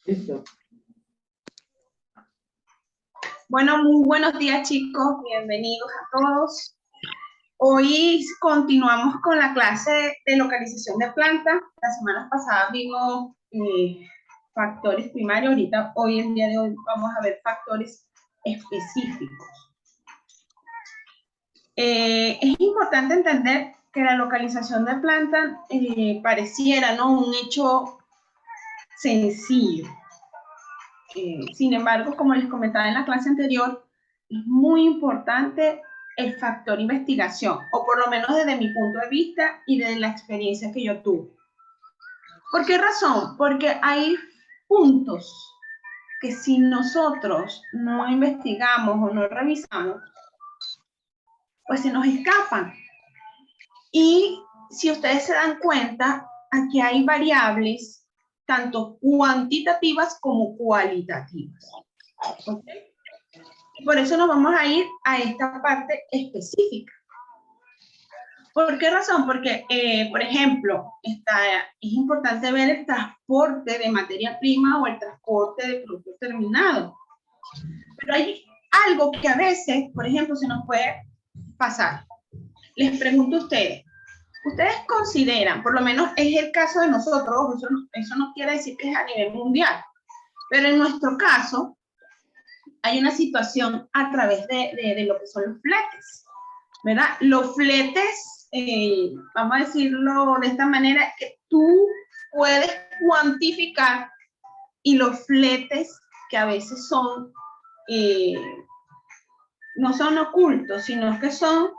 Listo. Bueno, muy buenos días, chicos. Bienvenidos a todos. Hoy continuamos con la clase de localización de plantas. La semana pasada vimos factores primarios. Hoy, el día de hoy, vamos a ver factores específicos. Es importante entender que la localización de plantas pareciera, ¿no?, un hecho sencillo. Sin embargo, como les comentaba en la clase anterior, es muy importante el factor investigación, o por lo menos desde mi punto de vista y de la experiencia que yo tuve. ¿Por qué razón? Porque hay puntos que si nosotros no investigamos o no revisamos, pues se nos escapan. Y si ustedes se dan cuenta, aquí hay variables tanto cuantitativas como cualitativas. ¿Okay? Por eso nos vamos a ir a esta parte específica. ¿Por qué razón? Porque, por ejemplo, es importante ver el transporte de materia prima o el transporte de producto terminado. Pero hay algo que a veces, por ejemplo, se nos puede pasar. Les pregunto a ustedes, ¿ustedes consideran, por lo menos es el caso de nosotros, eso no quiere decir que es a nivel mundial, pero en nuestro caso, hay una situación a través de lo que son los fletes, ¿verdad? Los fletes, vamos a decirlo de esta manera, que tú puedes cuantificar, y los fletes que a veces son, no son ocultos, sino que son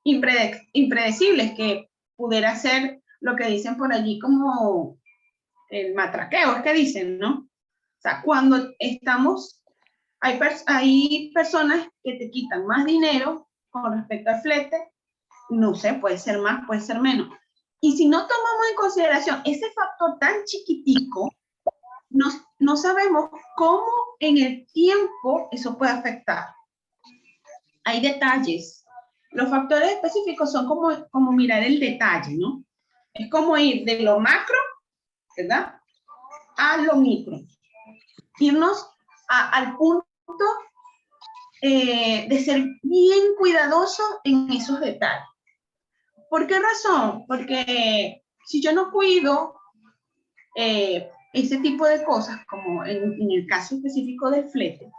impredecibles, que pudiera ser lo que dicen por allí como el matraqueo, es que dicen, ¿no? O sea, cuando estamos, hay personas que te quitan más dinero con respecto al flete, no sé, puede ser más, puede ser menos. Y si no tomamos en consideración ese factor tan chiquitico, no sabemos cómo en el tiempo eso puede afectar. Hay detalles. Los factores específicos son como mirar el detalle, ¿no? Es como ir de lo macro, ¿verdad?, a lo micro. Irnos al punto de ser bien cuidadoso en esos detalles. ¿Por qué razón? Porque si yo no cuido ese tipo de cosas, como en el caso específico del flete,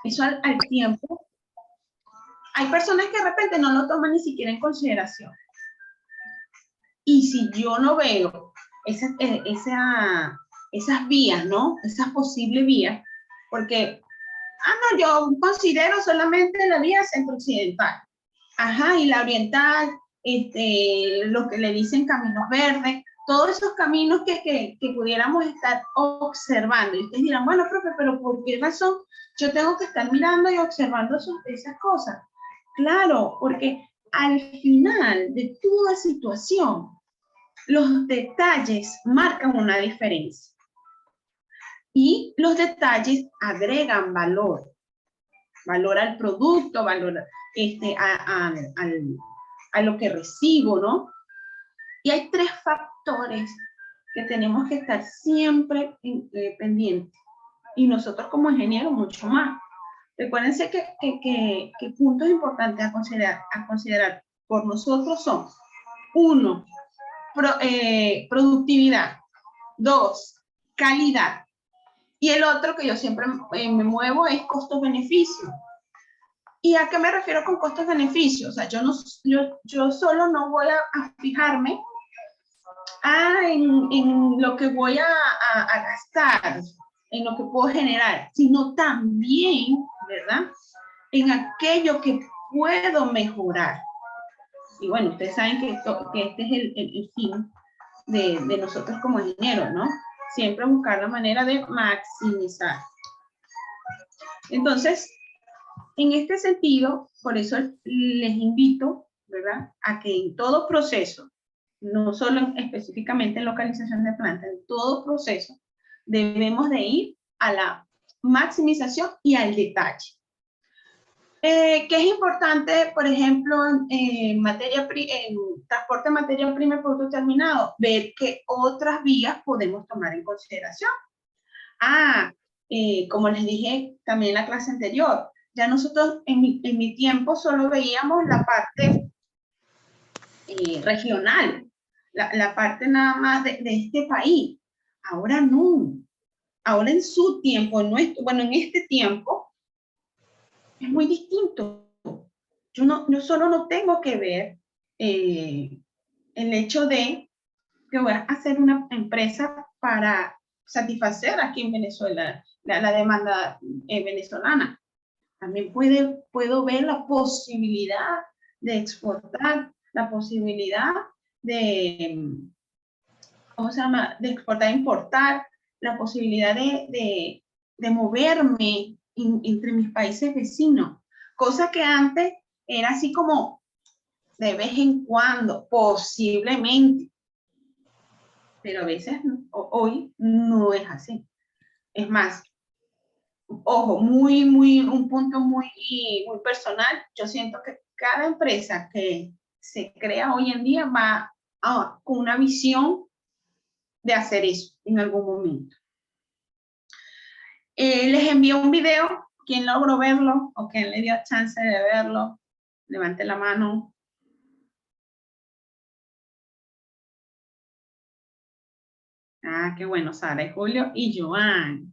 eso al tiempo, hay personas que de repente no lo toman ni siquiera en consideración. Y si yo no veo esas vías, ¿no? Esas posibles vías, porque, no, yo considero solamente la vía centro-occidental. Ajá, y la oriental, lo que le dicen caminos verdes, todos esos caminos que pudiéramos estar observando. Y ustedes dirán, bueno, profe, pero ¿por qué razón yo tengo que estar mirando y observando esas cosas? Claro, porque al final de toda situación, los detalles marcan una diferencia. Y los detalles agregan valor. Valor al producto, valor a lo que recibo, ¿no? Y hay 3 factores que tenemos que estar siempre pendientes. Y nosotros como ingenieros mucho más. Recuérdense que puntos importantes a considerar por nosotros son: 1, productividad; 2, calidad. Y el otro que yo siempre me muevo es costo-beneficio. ¿Y a qué me refiero con costos-beneficios? O sea, yo solo no voy a fijarme en lo que voy a gastar, en lo que puedo generar, sino también, ¿verdad?, en aquello que puedo mejorar. Y bueno, ustedes saben que este es el fin de nosotros como ingenieros, ¿no? Siempre buscar la manera de maximizar. Entonces, en este sentido, por eso les invito, ¿verdad?, a que en todo proceso, no solo específicamente en localización de plantas, en todo proceso, debemos de ir a la maximización y al detalle. Que es importante, por ejemplo, en transporte de materia prima y producto terminado, ver qué otras vías podemos tomar en consideración. Como les dije también en la clase anterior, ya nosotros en mi tiempo solo veíamos la parte regional, la parte nada más de este país. Ahora no. Ahora en su tiempo, en este tiempo, es muy distinto. Yo solo no tengo que ver el hecho de que voy a hacer una empresa para satisfacer aquí en Venezuela la demanda venezolana. También puedo ver la posibilidad de exportar, la posibilidad de, ¿cómo se llama?, de exportar e importar, la posibilidad de moverme entre mis países vecinos, cosa que antes era así como de vez en cuando, posiblemente, pero a veces hoy no es así. Es más, ojo, un punto muy personal, yo siento que cada empresa que se crea hoy en día va con una visión de hacer eso en algún momento. Les envío un video. ¿Quién logró verlo o quién le dio chance de verlo? Levante la mano. Qué bueno, Sara y Julio y Joan.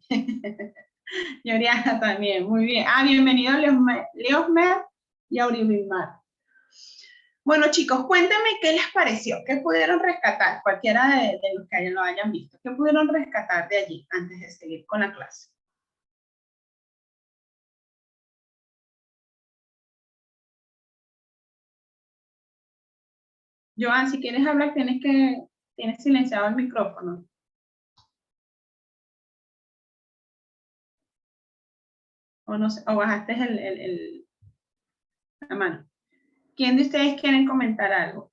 Y Oriana también, muy bien. Bienvenido Leosmer y Auribimar. Bueno, chicos, cuéntenme qué les pareció, qué pudieron rescatar, cualquiera de los que lo hayan visto, qué pudieron rescatar de allí antes de seguir con la clase. Joan, si quieres hablar, tienes silenciado el micrófono. O, no sé, o bajaste la mano. ¿Quién de ustedes quieren comentar algo?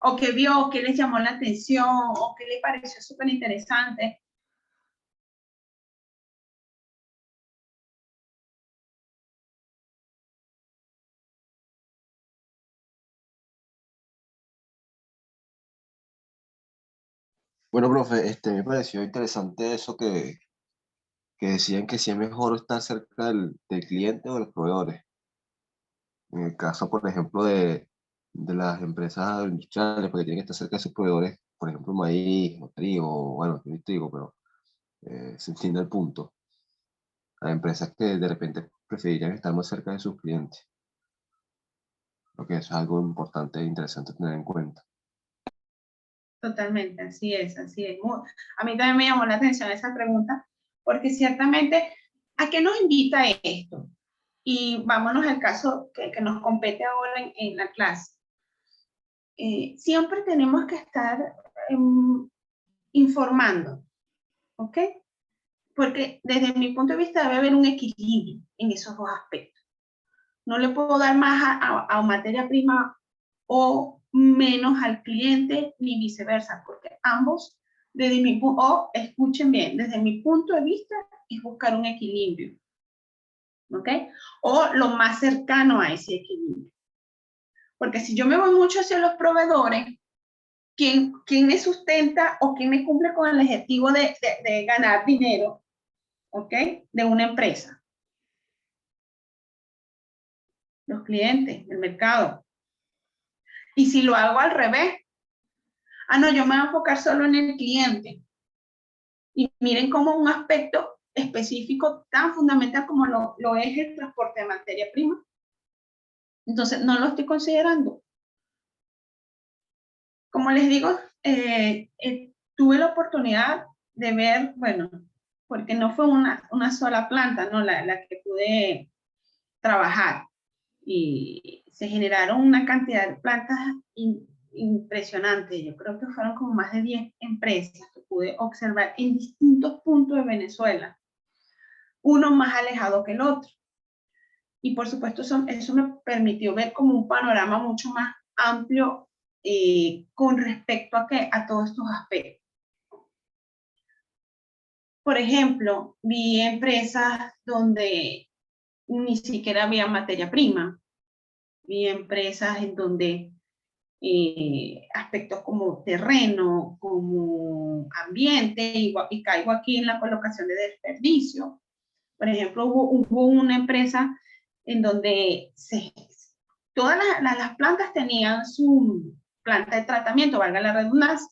O que vio, o que les llamó la atención, o que le pareció súper interesante. Bueno, profe, me pareció interesante eso que decían que sí es mejor estar cerca del cliente o de los proveedores. En el caso, por ejemplo, de las empresas industriales, porque tienen que estar cerca de sus proveedores, por ejemplo, maíz o trigo, bueno, no trigo, pero se entiende el punto. Hay empresas que de repente preferirían estar más cerca de sus clientes. Creo que eso es algo importante e interesante tener en cuenta. Totalmente, así es, así es. A mí también me llamó la atención esa pregunta, porque ciertamente, ¿a qué nos invita esto? Y vámonos al caso que nos compete ahora en la clase. Siempre tenemos que estar informando, ¿ok? Porque desde mi punto de vista debe haber un equilibrio en esos dos aspectos. No le puedo dar más a materia prima o menos al cliente, ni viceversa, porque ambos, escuchen bien, desde mi punto de vista, es buscar un equilibrio, ¿ok? O lo más cercano a ese equilibrio. Porque si yo me voy mucho hacia los proveedores, ¿quién me sustenta o quién me cumple con el objetivo de ganar dinero, ¿ok? De una empresa. Los clientes, el mercado. Y si lo hago al revés, no, yo me voy a enfocar solo en el cliente. Y miren cómo un aspecto específico tan fundamental como lo es el transporte de materia prima. Entonces, no lo estoy considerando. Como les digo, tuve la oportunidad de ver, bueno, porque no fue una sola planta, ¿no? La que pude trabajar. Y se generaron una cantidad de plantas impresionante. Yo creo que fueron como más de 10 empresas que pude observar en distintos puntos de Venezuela, uno más alejado que el otro. Y por supuesto eso me permitió ver como un panorama mucho más amplio con respecto a todos estos aspectos. Por ejemplo, vi empresas donde ni siquiera había materia prima. Había empresas en donde aspectos como terreno, como ambiente, y caigo aquí en la colocación de desperdicio. Por ejemplo, hubo una empresa en donde todas las plantas tenían su planta de tratamiento, valga la redundancia.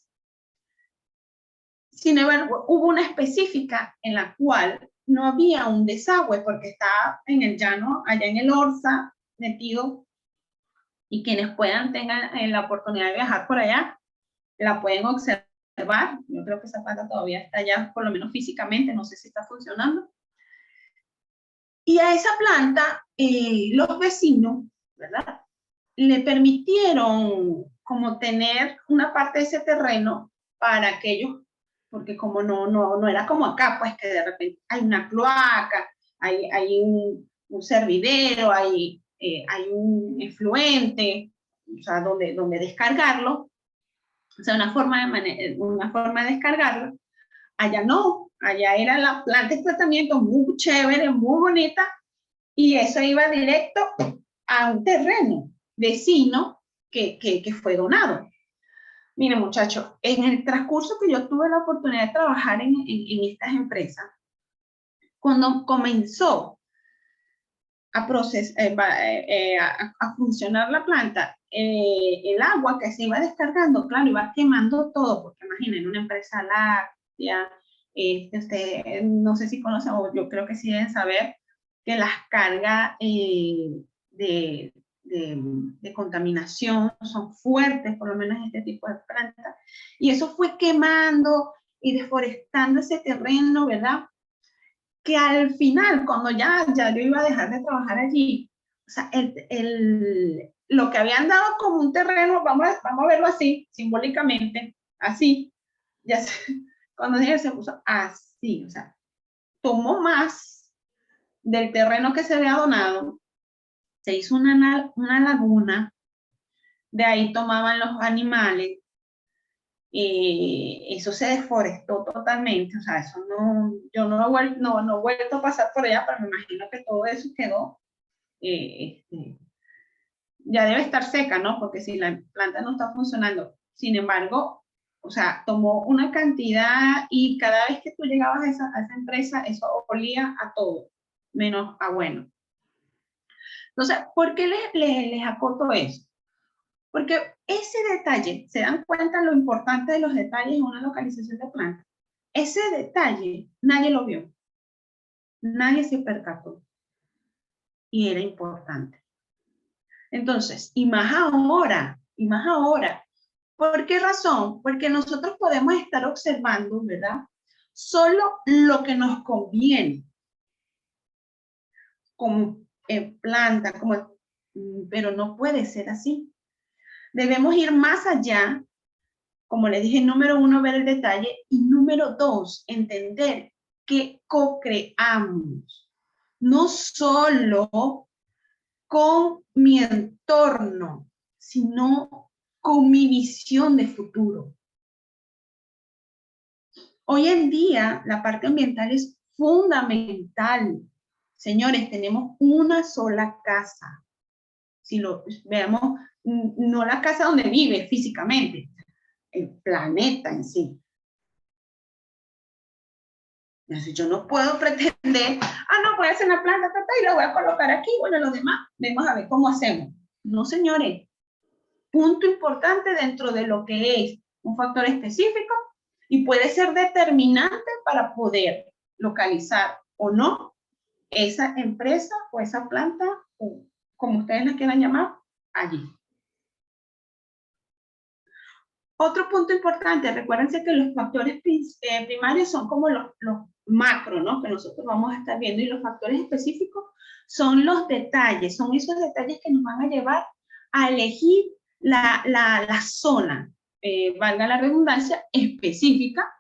Sin embargo, hubo una específica en la cual no había un desagüe porque estaba en el llano, allá en el Orza, metido, y quienes tengan la oportunidad de viajar por allá, la pueden observar. Yo creo que esa planta todavía está allá, por lo menos físicamente, no sé si está funcionando. Y a esa planta, los vecinos, ¿verdad?, le permitieron como tener una parte de ese terreno para que ellos, porque como no era como acá, pues que de repente hay una cloaca, hay un servidero, hay un efluente, o sea, donde descargarlo, o sea, una forma de descargarlo. Allá no, allá era la planta de tratamiento muy chévere, muy bonita, y eso iba directo a un terreno vecino que fue donado. Miren, muchachos, en el transcurso que yo tuve la oportunidad de trabajar en estas empresas, cuando comenzó a funcionar la planta, el agua que se iba descargando, claro, iba quemando todo, porque imaginen, una empresa láctea, no sé si conocen, o yo creo que sí deben saber, que las cargas de, de contaminación son fuertes, por lo menos en este tipo de plantas, y eso fue quemando y deforestando ese terreno, ¿verdad? Que al final, cuando ya yo iba a dejar de trabajar allí, o sea, lo que habían dado como un terreno, vamos a verlo así, simbólicamente, así, ya se, cuando se puso así, o sea, tomó más del terreno que se había donado, se hizo una laguna, de ahí tomaban los animales, eso se deforestó totalmente, o sea, eso no, yo no he vuelto a pasar por allá, pero me imagino que todo eso quedó, ya debe estar seca, ¿no? Porque si la planta no está funcionando, sin embargo, o sea, tomó una cantidad y cada vez que tú llegabas a esa empresa, eso olía a todo, menos a bueno. Entonces, ¿por qué les acoto eso? Porque ese detalle, ¿se dan cuenta lo importante de los detalles en una localización de planta? Ese detalle nadie lo vio, nadie se percató y era importante. Entonces, y más ahora, ¿por qué razón? Porque nosotros podemos estar observando, ¿verdad?, solo lo que nos conviene, como planta, pero no puede ser así. Debemos ir más allá. Como les dije, número 1, ver el detalle, y número 2, entender que co-creamos, no solo con mi entorno, sino con mi visión de futuro. Hoy en día, la parte ambiental es fundamental. Señores, tenemos una sola casa. Si lo veamos, no la casa donde vive físicamente, el planeta en sí. Entonces, yo no puedo pretender, no, voy a hacer una planta y la voy a colocar aquí, bueno, los demás, vamos a ver cómo hacemos. No, señores, punto importante dentro de lo que es un factor específico y puede ser determinante para poder localizar o no esa empresa o esa planta, o como ustedes la quieran llamar, allí. Otro punto importante, recuérdense que los factores primarios son como los macro, ¿no?, que nosotros vamos a estar viendo, y los factores específicos son los detalles, son esos detalles que nos van a llevar a elegir la zona, valga la redundancia, específica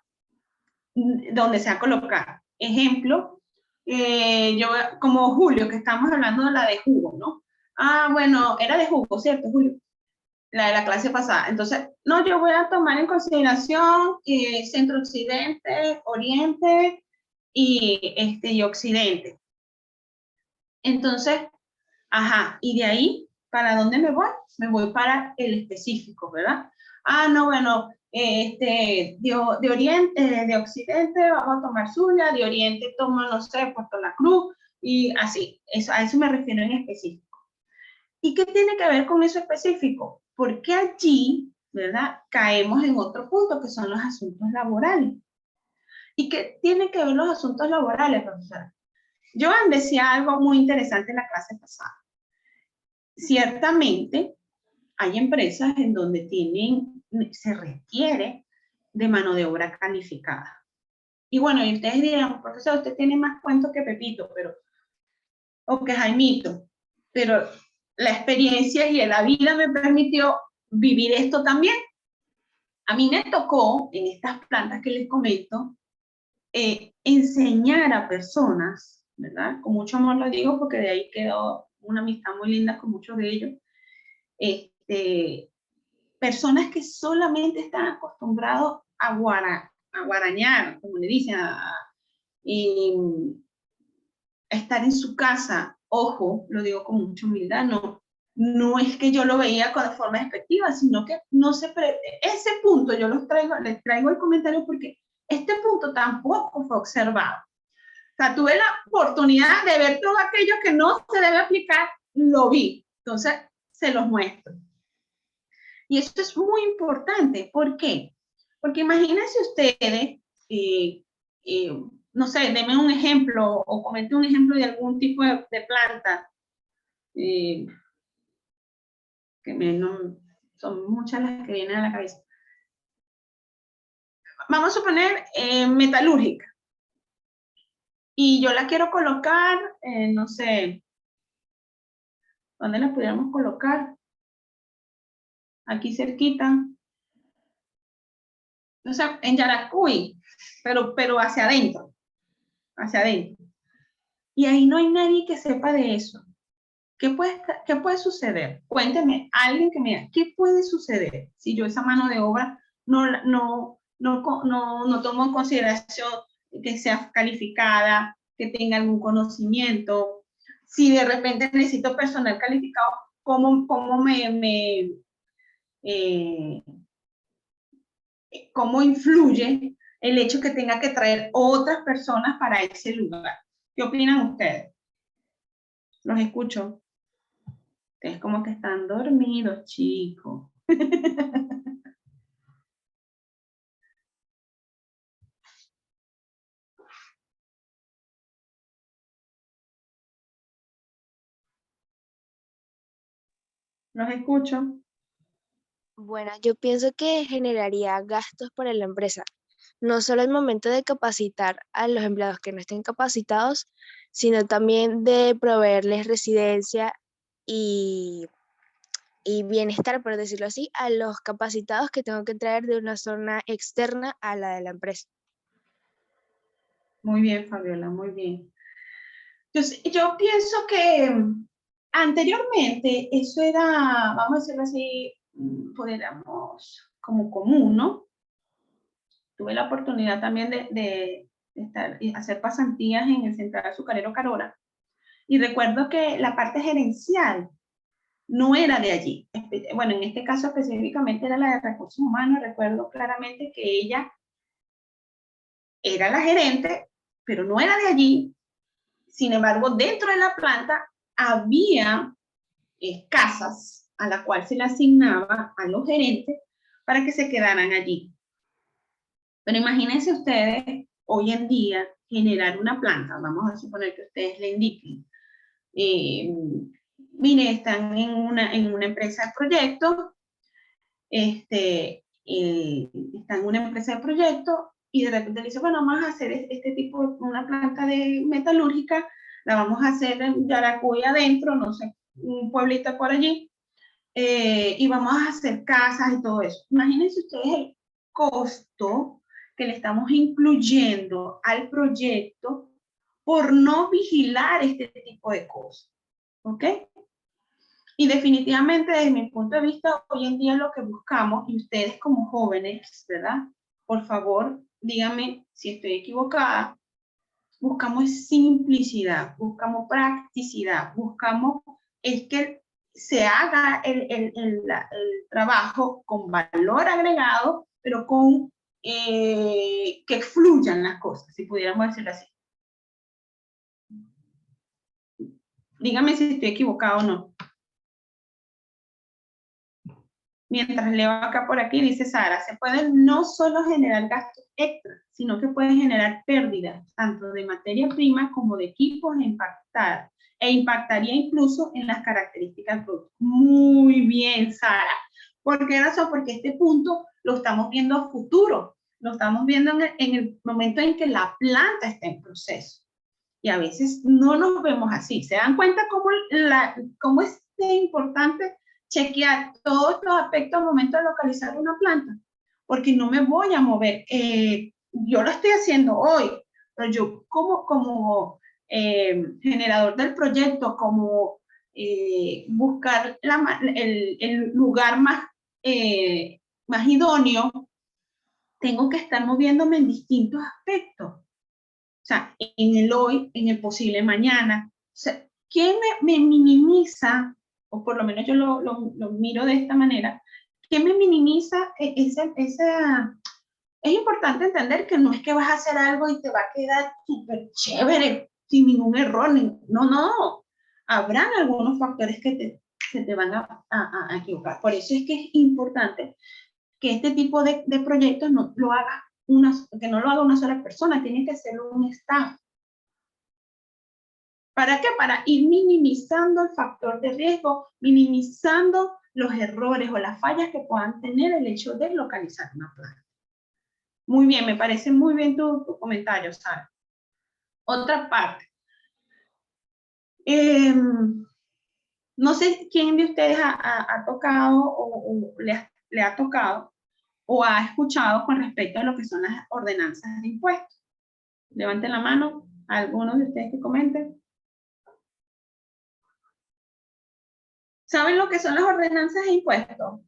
donde se va a colocar. Ejemplo, yo como Julio, que estamos hablando de la de jugo, ¿no? Bueno, era de jugo, ¿cierto, Julio? La de la clase pasada. Entonces, no, yo voy a tomar en consideración centro-occidente, oriente y occidente. Entonces, ajá, y de ahí, ¿para dónde me voy? Me voy para el específico, ¿verdad? Ah, no, bueno, de Oriente, de Occidente vamos a tomar Zulia, de Oriente toma, no sé, Puerto La Cruz, y así, a eso me refiero en específico. ¿Y qué tiene que ver con eso específico? Porque allí, ¿verdad? Caemos en otro punto que son los asuntos laborales. ¿Y qué tiene que ver los asuntos laborales, profesora? Joan decía algo muy interesante en la clase pasada. Ciertamente, hay empresas en donde se requiere de mano de obra calificada. Y bueno, y ustedes dirán, profesor, usted tiene más cuentos que Pepito, o que Jaimito, pero la experiencia y la vida me permitió vivir esto también. A mí me tocó, en estas plantas que les comento, enseñar a personas, ¿verdad? Con mucho amor lo digo porque de ahí quedó una amistad muy linda con muchos de ellos. Personas que solamente están acostumbrados a guarañar, como le dicen, a estar en su casa. Ojo, lo digo con mucha humildad, no es que yo lo veía de forma despectiva, sino que no se ese punto yo les traigo el comentario porque este punto tampoco fue observado. O sea, tuve la oportunidad de ver todo aquello que no se debe aplicar, lo vi. Entonces, se los muestro. Y esto es muy importante. ¿Por qué? Porque imagínense ustedes, no sé, denme un ejemplo o comenten un ejemplo de algún tipo de planta. Son muchas las que vienen a la cabeza. Vamos a suponer metalúrgica. Y yo la quiero colocar, no sé, ¿dónde la pudiéramos colocar? Aquí cerquita. O sea, en Yaracuy, pero hacia adentro. Hacia adentro. Y ahí no hay nadie que sepa de eso. ¿Qué puede suceder? Cuénteme, alguien que me diga, ¿qué puede suceder si yo esa mano de obra no tomo en consideración que sea calificada, que tenga algún conocimiento? Si de repente necesito personal calificado, eh, ¿cómo influye el hecho que tenga que traer otras personas para ese lugar? ¿Qué opinan ustedes? Los escucho. Es como que están dormidos, chicos. Los escucho. Bueno, yo pienso que generaría gastos para la empresa, no solo al momento de capacitar a los empleados que no estén capacitados, sino también de proveerles residencia y, y bienestar, por decirlo así, a los capacitados que tengo que traer de una zona externa a la de la empresa. Muy bien, Fabiola, muy bien. Yo pienso que anteriormente eso era, vamos a decirlo así, pudiéramos como común, ¿no? Tuve la oportunidad también de hacer pasantías en el Central Azucarero Carora y recuerdo que la parte gerencial no era de allí. Bueno, en este caso específicamente era la de recursos humanos. Recuerdo claramente que ella era la gerente, pero no era de allí. Sin embargo, dentro de la planta había casas a la cual se le asignaba a los gerentes para que se quedaran allí. Pero imagínense ustedes, hoy en día, generar una planta, vamos a suponer que ustedes le indiquen, mire, están en una empresa de proyectos, están en una empresa de proyectos y de repente le dice, bueno, vamos a hacer este tipo, una planta de metalúrgica, la vamos a hacer en Yaracuy adentro, no sé, un pueblito por allí, y vamos a hacer casas y todo eso. Imagínense ustedes el costo que le estamos incluyendo al proyecto por no vigilar este tipo de cosas. ¿Ok? Y definitivamente, desde mi punto de vista, hoy en día lo que buscamos, y ustedes como jóvenes, ¿verdad? Por favor, díganme si estoy equivocada, buscamos simplicidad, buscamos practicidad, buscamos es que se haga el trabajo con valor agregado, pero con que fluyan las cosas, si pudiéramos decirlo así. Dígame si estoy equivocado o no. Mientras leo acá por aquí, dice Sara, se pueden no solo generar gastos extras, sino que pueden generar pérdidas, tanto de materia prima como de equipos e impactaría incluso en las características del producto. Muy bien, Sara. ¿Por qué razón? Porque este punto lo estamos viendo a futuro, lo estamos viendo en el momento en que la planta está en proceso. Y a veces no nos vemos así. ¿Se dan cuenta cómo es importante chequear todos estos aspectos al momento de localizar una planta? Porque no me voy a mover. Yo lo estoy haciendo hoy, pero yo como generador del proyecto, como buscar el lugar más idóneo, tengo que estar moviéndome en distintos aspectos. O sea, en el hoy, en el posible mañana. O sea, ¿quién me minimiza, o por lo menos yo lo miro de esta manera, quién me minimiza esa... Es importante entender que no es que vas a hacer algo y te va a quedar súper chévere, sin ningún error. No, no. Habrán algunos factores que te van a equivocar. Por eso es que es importante que este tipo de proyectos no lo haga una sola persona, tiene que ser un staff. ¿Para qué? Para ir minimizando el factor de riesgo, minimizando los errores o las fallas que puedan tener el hecho de localizar una planta. Muy bien, me parece muy bien tu comentario, Sara. Otra parte. No sé quién de ustedes ha tocado o le ha tocado o ha escuchado con respecto a lo que son las ordenanzas de impuestos. Levanten la mano, algunos de ustedes que comenten. ¿Saben lo que son las ordenanzas de impuestos?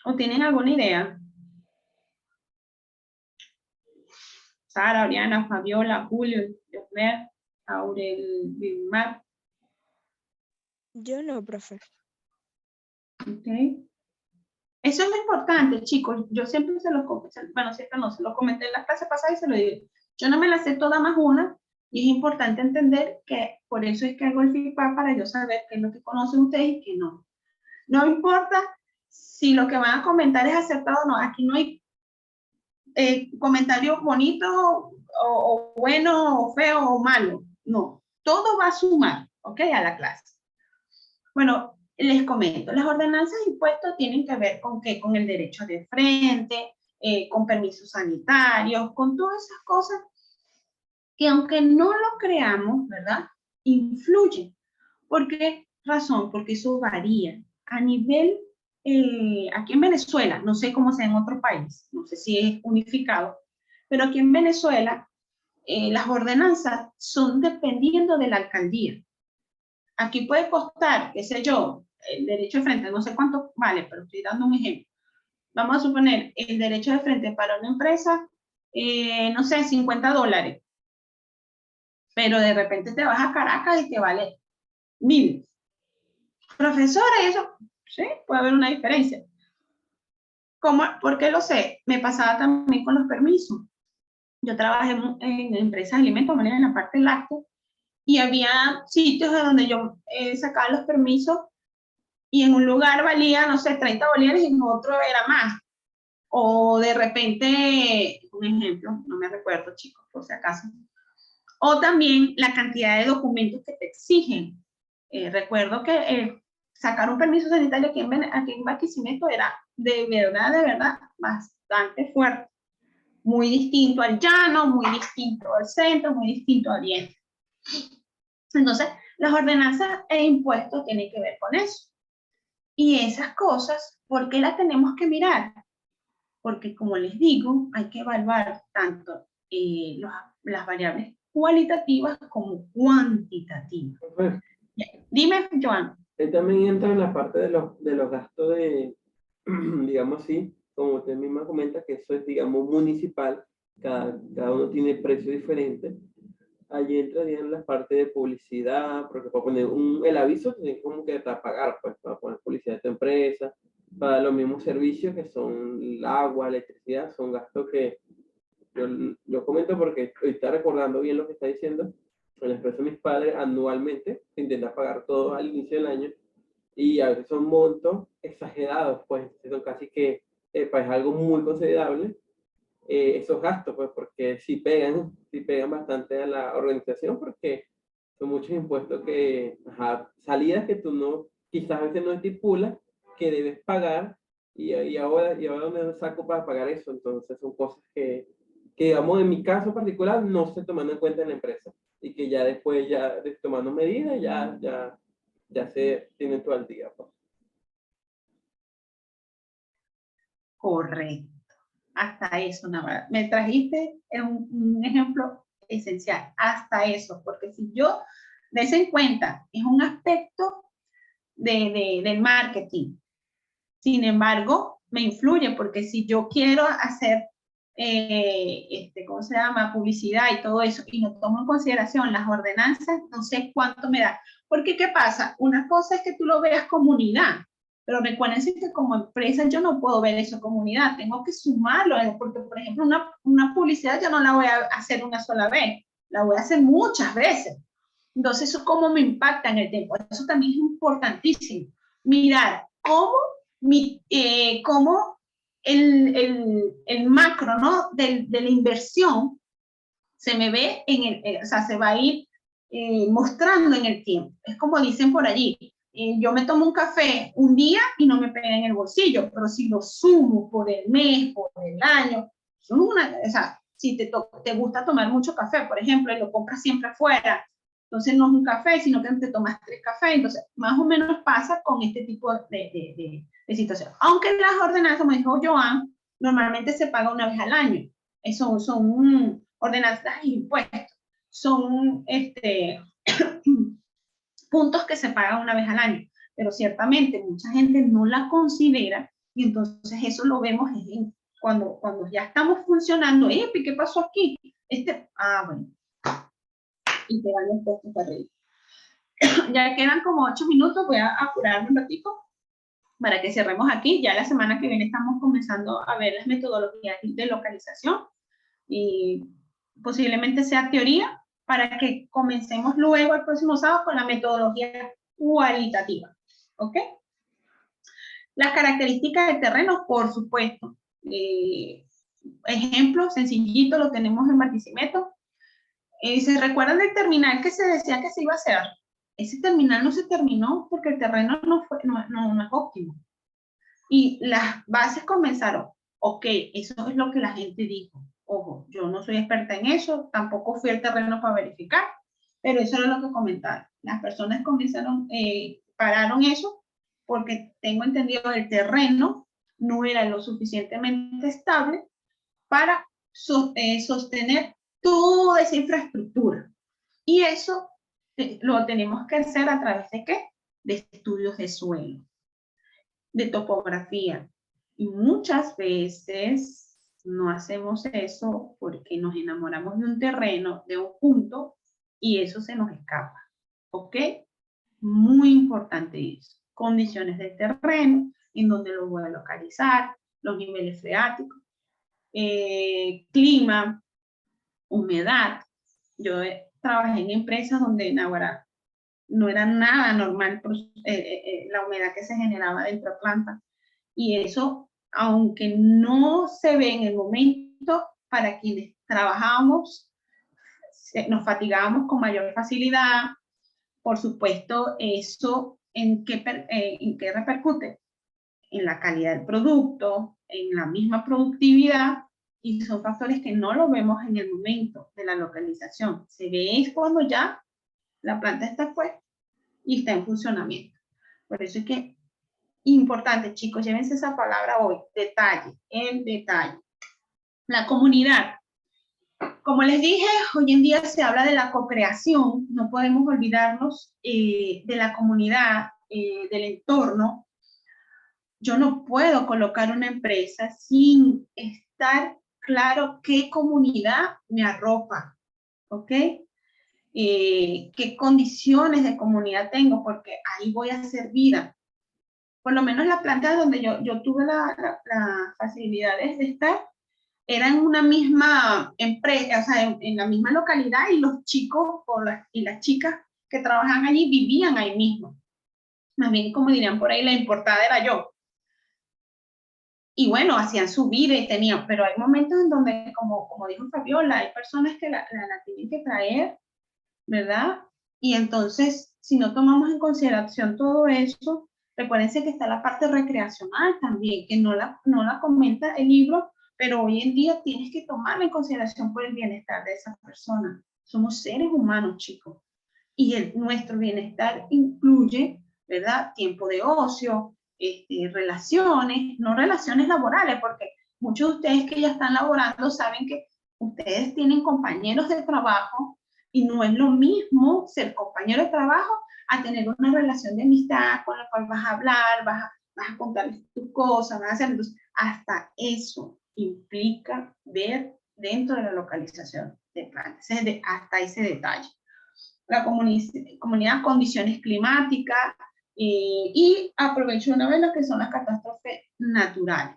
¿O tienen alguna idea? Sara, Oriana, Fabiola, Julio, Josmer, Aurel, Vilmar. Yo no, profe. Okay. Eso es lo importante, chicos. Yo siempre se lo comenté en la clase pasada y se lo digo. Yo no me la sé toda más una y es importante entender que por eso es que hago el feedback para yo saber qué es lo que conocen ustedes y qué no. No importa si lo que van a comentar es acertado o no. Aquí no hay comentarios bonitos o buenos o feos o malos. No, todo va a sumar, ¿ok? A la clase. Bueno, les comento, las ordenanzas de impuestos tienen que ver con qué, con el derecho de frente, con permisos sanitarios, con todas esas cosas que aunque no lo creamos, ¿verdad? Influyen. ¿Por qué razón? Porque eso varía. A nivel, aquí en Venezuela, no sé cómo sea en otro país, no sé si es unificado, pero aquí en Venezuela las ordenanzas son dependiendo de la alcaldía. Aquí puede costar, qué sé yo, el derecho de frente, no sé cuánto vale, pero estoy dando un ejemplo. Vamos a suponer el derecho de frente para una empresa, no sé, $50. Pero de repente te vas a Caracas y te vale 1.000. Profesora, eso, sí, puede haber una diferencia. ¿Cómo? ¿Por qué lo sé? Me pasaba también con los permisos. Yo trabajé en empresas de alimentos, en la parte láctea, y había sitios donde yo sacaba los permisos y en un lugar valía, no sé, 30 bolívares y en otro era más. O de repente, un ejemplo, no me recuerdo, chicos, por si acaso. O también la cantidad de documentos que te exigen. Recuerdo que sacar un permiso sanitario aquí en Barquisimeto era de verdad, bastante fuerte. Muy distinto al llano, muy distinto al centro, muy distinto al oriente. Entonces, las ordenanzas e impuestos tienen que ver con eso. Y esas cosas, ¿por qué las tenemos que mirar? Porque, como les digo, hay que evaluar tanto las variables cualitativas como cuantitativas. Pues, Dime, Joan. él también entra en la parte de los gastos de, digamos así, como usted misma comenta, que eso es, digamos, municipal, cada uno tiene precio diferente. Allí entrarían las partes de publicidad, porque para poner el aviso tienes como que pagar, pues, para poner publicidad de tu empresa, para los mismos servicios que son el agua, electricidad, son gastos que yo comento porque hoy está recordando bien lo que está diciendo. En la empresa de mis padres anualmente se intenta pagar todo al inicio del año y a veces son montos exagerados, pues son casi que pues, algo muy considerable esos gastos, pues porque sí pegan bastante a la organización porque son muchos impuestos que, salidas que tú no, quizás a veces no estipulas que debes pagar y ahora dónde saco para pagar eso. Entonces son cosas que digamos en mi caso particular no se toman en cuenta en la empresa y que ya después tomando medidas ya se tienen todo al día, pues. Correcto. Hasta eso, Navarra. Me trajiste un ejemplo esencial, hasta eso, porque si yo des en cuenta, es un aspecto del marketing. Sin embargo, me influye, porque si yo quiero hacer, ¿cómo se llama? Publicidad y todo eso, y no tomo en consideración las ordenanzas, no sé cuánto me da. Porque, ¿qué pasa? Una cosa es que tú lo veas como unidad, pero recuerden que como empresa yo no puedo ver eso como unidad, tengo que sumarlo, porque, por ejemplo, una publicidad yo no la voy a hacer una sola vez, la voy a hacer muchas veces. Entonces, eso cómo me impacta en el tiempo. Eso también es importantísimo. Mirar cómo el macro, ¿no? de la inversión se me ve o sea, se va a ir mostrando en el tiempo. Es como dicen por allí, yo me tomo un café un día y no me pega en el bolsillo, pero si lo sumo por el mes, por el año, o sea, si te gusta tomar mucho café, por ejemplo, y lo compras siempre afuera, entonces no es un café, sino que te tomas 3 cafés. Entonces, más o menos pasa con este tipo de situación. Aunque las ordenanzas, como dijo Joan, normalmente se paga una vez al año. Eso son ordenanzas e impuestos. Son puntos que se pagan una vez al año. Pero ciertamente mucha gente no la considera y entonces eso lo vemos cuando ya estamos funcionando. ¿Qué pasó aquí? Bueno. Y te van los puestos de arriba. Ya quedan como 8 minutos, voy a apurarme un ratito para que cerremos aquí. Ya la semana que viene estamos comenzando a ver las metodologías de localización y posiblemente sea teoría para que comencemos luego el próximo sábado con la metodología cualitativa. ¿Ok? Las características del terreno, por supuesto. Ejemplo sencillito lo tenemos en Barquisimeto. ¿Se recuerdan del terminal que se decía que se iba a hacer? Ese terminal no se terminó porque el terreno no es óptimo. Y las bases comenzaron, ok, eso es lo que la gente dijo. Ojo, yo no soy experta en eso, tampoco fui al terreno para verificar, pero eso era lo que comentaron. Las personas pararon eso porque tengo entendido que el terreno no era lo suficientemente estable para sostener toda esa infraestructura. Y eso lo tenemos que hacer a través de ¿qué? De estudios de suelo, de topografía. Y muchas veces no hacemos eso porque nos enamoramos de un terreno, de un punto, y eso se nos escapa. ¿Ok? Muy importante eso. Condiciones del terreno, en donde lo voy a localizar, los niveles freáticos, clima, humedad. Yo trabajé en empresas donde no era nada normal la humedad que se generaba dentro de plantas. Y eso, aunque no se ve en el momento, para quienes trabajamos, nos fatigábamos con mayor facilidad. Por supuesto, eso ¿en qué repercute? En la calidad del producto, en la misma productividad, y son factores que no lo vemos en el momento de la localización. Se ve cuando ya la planta está puesta y está en funcionamiento. Por eso es que importante, chicos, llévense esa palabra hoy, detalle, el detalle. La comunidad. Como les dije, hoy en día se habla de la co-creación, no podemos olvidarnos de la comunidad, del entorno, yo no puedo colocar una empresa sin estar claro qué comunidad me arropa, ¿ok? Qué condiciones de comunidad tengo, porque ahí voy a hacer vida. Por lo menos la planta donde yo tuve la facilidad de estar, era en una misma empresa, o sea, en la misma localidad, y los chicos y las chicas que trabajan allí vivían ahí mismo. Más bien, como dirían por ahí, la importada era yo. Y bueno, hacían su vida y tenían, pero hay momentos en donde, como dijo Fabiola, hay personas que la tienen que traer, ¿verdad? Y entonces, si no tomamos en consideración todo eso, recuérdense que está la parte recreacional también, que no la comenta el libro, pero hoy en día tienes que tomarla en consideración por el bienestar de esa persona. Somos seres humanos, chicos, y nuestro bienestar incluye, ¿verdad? Tiempo de ocio, relaciones, no relaciones laborales, porque muchos de ustedes que ya están laborando saben que ustedes tienen compañeros de trabajo y no es lo mismo ser compañero de trabajo a tener una relación de amistad con la cual vas a hablar, vas a contarles tus cosas, vas a hacer. Entonces, hasta eso implica ver dentro de la localización de plantas, hasta ese detalle. La comunidad, condiciones climáticas, y aprovecho una vez lo que son las catástrofes naturales.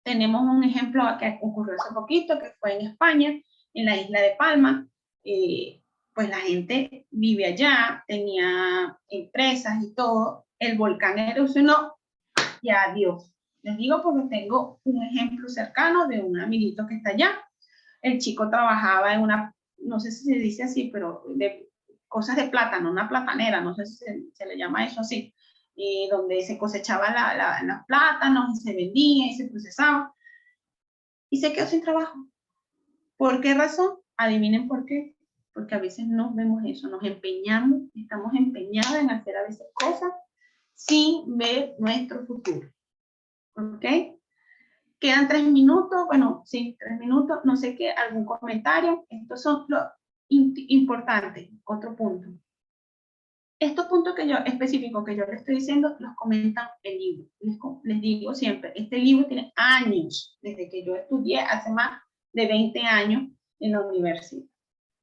Tenemos un ejemplo que ocurrió hace poquito, que fue en España, en la isla de Palma. Pues la gente vive allá, tenía empresas y todo, el volcán erupcionó y adiós. Les digo porque tengo un ejemplo cercano de un amiguito que está allá. El chico trabajaba en una, no sé si se dice así, pero de cosas de plátano, una platanera, no sé si se le llama eso así, donde se cosechaban los plátanos y se vendía y se procesaba. Y se quedó sin trabajo. ¿Por qué razón? Adivinen por qué. Porque a veces no vemos eso, nos empeñamos, estamos empeñados en hacer a veces cosas sin ver nuestro futuro. ¿Ok? Quedan 3 minutos, bueno, sí, 3 minutos, no sé qué, algún comentario. Estos son los importantes. Otro punto. Estos puntos específicos que yo les estoy diciendo, los comentan el libro. Les digo siempre, este libro tiene años, desde que yo estudié hace más de 20 años en la universidad.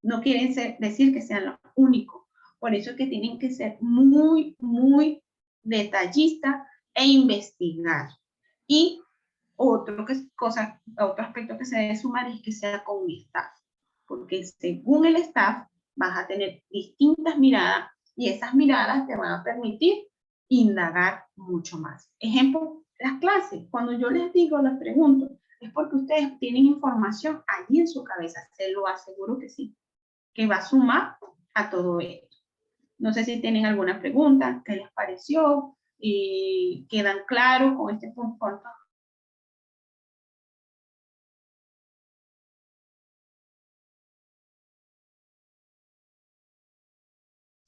No quieren decir que sean los únicos. Por eso es que tienen que ser muy, muy detallistas e investigar. Y otro aspecto que se debe sumar es que sea con un staff, porque según el staff vas a tener distintas miradas y esas miradas te van a permitir indagar mucho más. Ejemplo, las clases. Cuando yo les digo, les pregunto, es porque ustedes tienen información allí en su cabeza, se lo aseguro que sí, que va a sumar a todo esto. No sé si tienen alguna pregunta, qué les pareció, y quedan claros con este punto.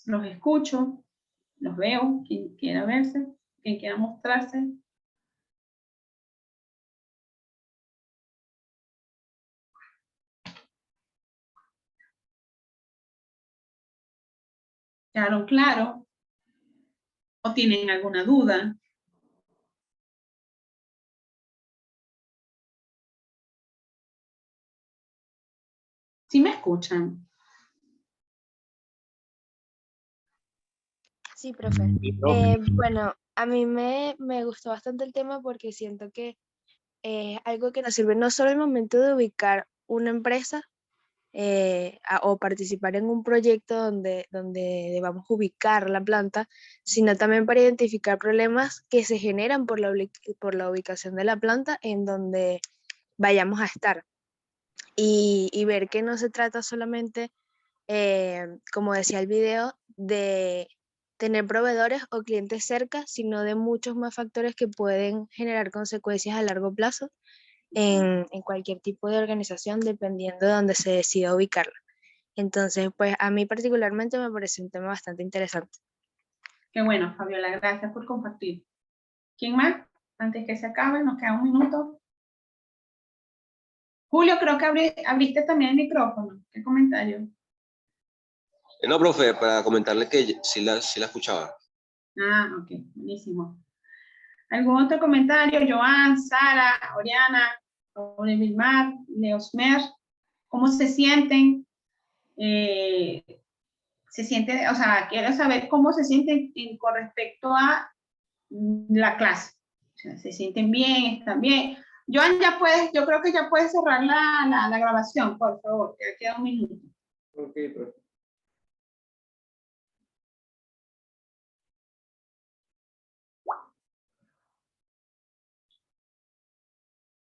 Los escucho, los veo, quien quiera verse, quien quiera mostrarse. ¿Quedaron claros? ¿O tienen alguna duda? ¿Sí me escuchan? Sí, profe. Bueno, a mí me gustó bastante el tema porque siento que es algo que nos sirve no solo al momento de ubicar una empresa o participar en un proyecto donde debamos ubicar la planta, sino también para identificar problemas que se generan por la ubicación de la planta en donde vayamos a estar. Y ver que no se trata solamente, como decía el video, de tener proveedores o clientes cerca, sino de muchos más factores que pueden generar consecuencias a largo plazo en cualquier tipo de organización, dependiendo de dónde se decida ubicarla. Entonces, pues a mí particularmente me parece un tema bastante interesante. Qué bueno, Fabiola, gracias por compartir. ¿Quién más? Antes que se acabe, nos queda un minuto. Julio, creo que abriste también el micrófono. ¿Qué comentario? No, profe, para comentarle que sí la escuchaba. Ah, ok, buenísimo. ¿Algún otro comentario? Joan, Sara, Oriana, Vilmar, Leosmer, ¿cómo se sienten? Se sienten, o sea, quiero saber cómo se sienten con respecto a la clase. O sea, ¿se sienten bien? ¿Están bien? Joan, ya puedes, yo creo que ya puedes cerrar la grabación, por favor, que queda un minuto. Ok, profe.